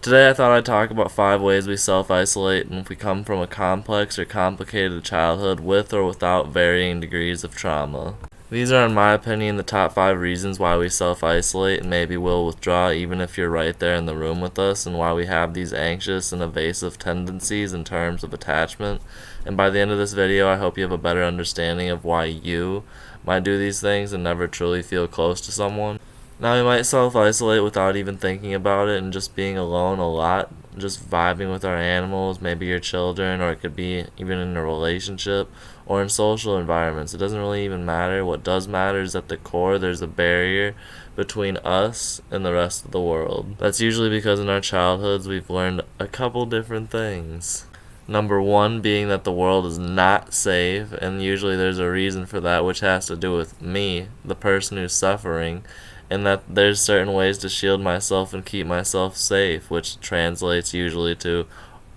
Today I thought I'd talk about 5 ways we self-isolate and if we come from a complex or complicated childhood with or without varying degrees of trauma. These are, in my opinion, the top 5 reasons why we self-isolate and maybe will withdraw even if you're right there in the room with us, and why we have these anxious and evasive tendencies in terms of attachment. And by the end of this video, I hope you have a better understanding of why you might do these things and never truly feel close to someone. Now, we might self-isolate without even thinking about it and just being alone a lot, just vibing with our animals, maybe your children, or it could be even in a relationship or in social environments. It doesn't really even matter. What does matter is at the core there's a barrier between us and the rest of the world. That's usually because in our childhoods we've learned a couple different things. Number 1 being that the world is not safe, and usually there's a reason for that, which has to do with me, the person who's suffering, and that there's certain ways to shield myself and keep myself safe, which translates usually to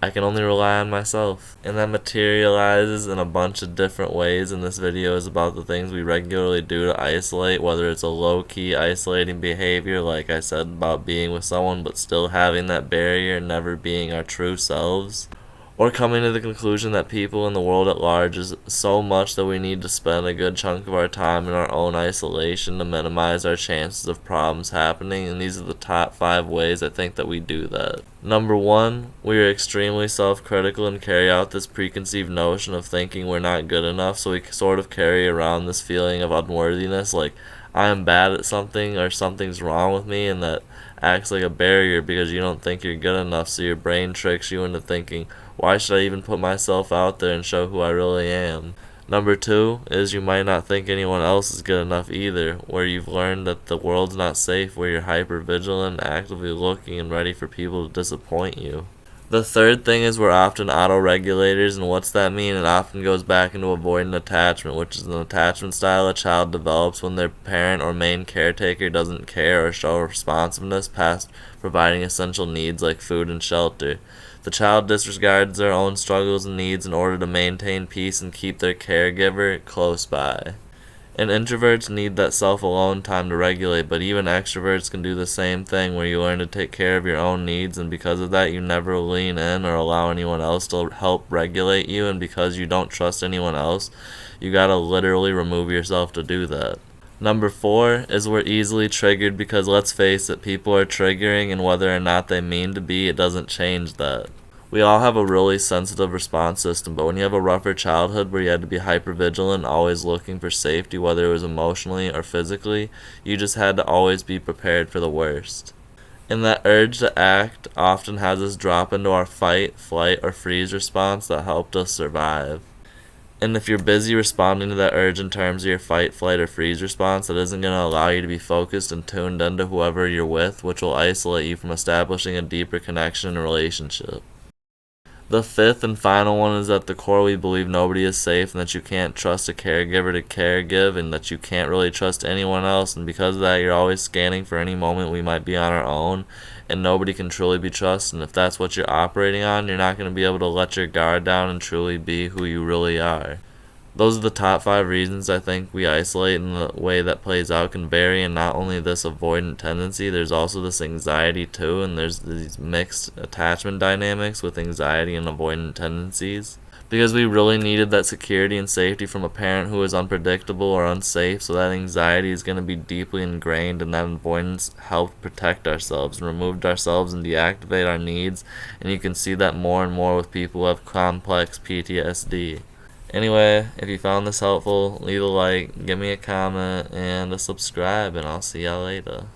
I can only rely on myself. And that materializes in a bunch of different ways, and this video is about the things we regularly do to isolate, whether it's a low-key isolating behavior, like I said about being with someone but still having that barrier and never being our true selves, or coming to the conclusion that people in the world at large is so much that we need to spend a good chunk of our time in our own isolation to minimize our chances of problems happening, and these are the top 5 ways I think that we do that. Number 1, we are extremely self-critical and carry out this preconceived notion of thinking we're not good enough, so we sort of carry around this feeling of unworthiness, like I am bad at something or something's wrong with me, and that acts like a barrier because you don't think you're good enough, so your brain tricks you into thinking, why should I even put myself out there and show who I really am? Number 2 is you might not think anyone else is good enough either, where you've learned that the world's not safe, where you're hyper vigilant, actively looking and ready for people to disappoint you. The third thing is we're often auto-regulators, and what's that mean? It often goes back into avoidant attachment, which is an attachment style a child develops when their parent or main caretaker doesn't care or show responsiveness past providing essential needs like food and shelter. The child disregards their own struggles and needs in order to maintain peace and keep their caregiver close by. And introverts need that self-alone time to regulate, but even extroverts can do the same thing, where you learn to take care of your own needs, and because of that you never lean in or allow anyone else to help regulate you, and because you don't trust anyone else, you gotta literally remove yourself to do that. Number 4 is we're easily triggered because, let's face it, people are triggering, and whether or not they mean to be, it doesn't change that. We all have a really sensitive response system, but when you have a rougher childhood where you had to be hypervigilant, always looking for safety, whether it was emotionally or physically, you just had to always be prepared for the worst. And that urge to act often has us drop into our fight, flight, or freeze response that helped us survive. And if you're busy responding to that urge in terms of your fight, flight, or freeze response, that isn't going to allow you to be focused and tuned into whoever you're with, which will isolate you from establishing a deeper connection and relationship. The 5th and final one is at the core we believe nobody is safe, and that you can't trust a caregiver to caregive, and that you can't really trust anyone else, and because of that you're always scanning for any moment we might be on our own, and nobody can truly be trusted. And if that's what you're operating on, you're not going to be able to let your guard down and truly be who you really are. Those are the top 5 reasons I think we isolate, and the way that plays out can vary. And not only this avoidant tendency, there's also this anxiety too, and there's these mixed attachment dynamics with anxiety and avoidant tendencies. Because we really needed that security and safety from a parent who is unpredictable or unsafe, so that anxiety is going to be deeply ingrained, and that avoidance helped protect ourselves and removed ourselves and deactivate our needs. And you can see that more and more with people who have complex PTSD. Anyway, if you found this helpful, leave a like, give me a comment, and a subscribe, and I'll see y'all later.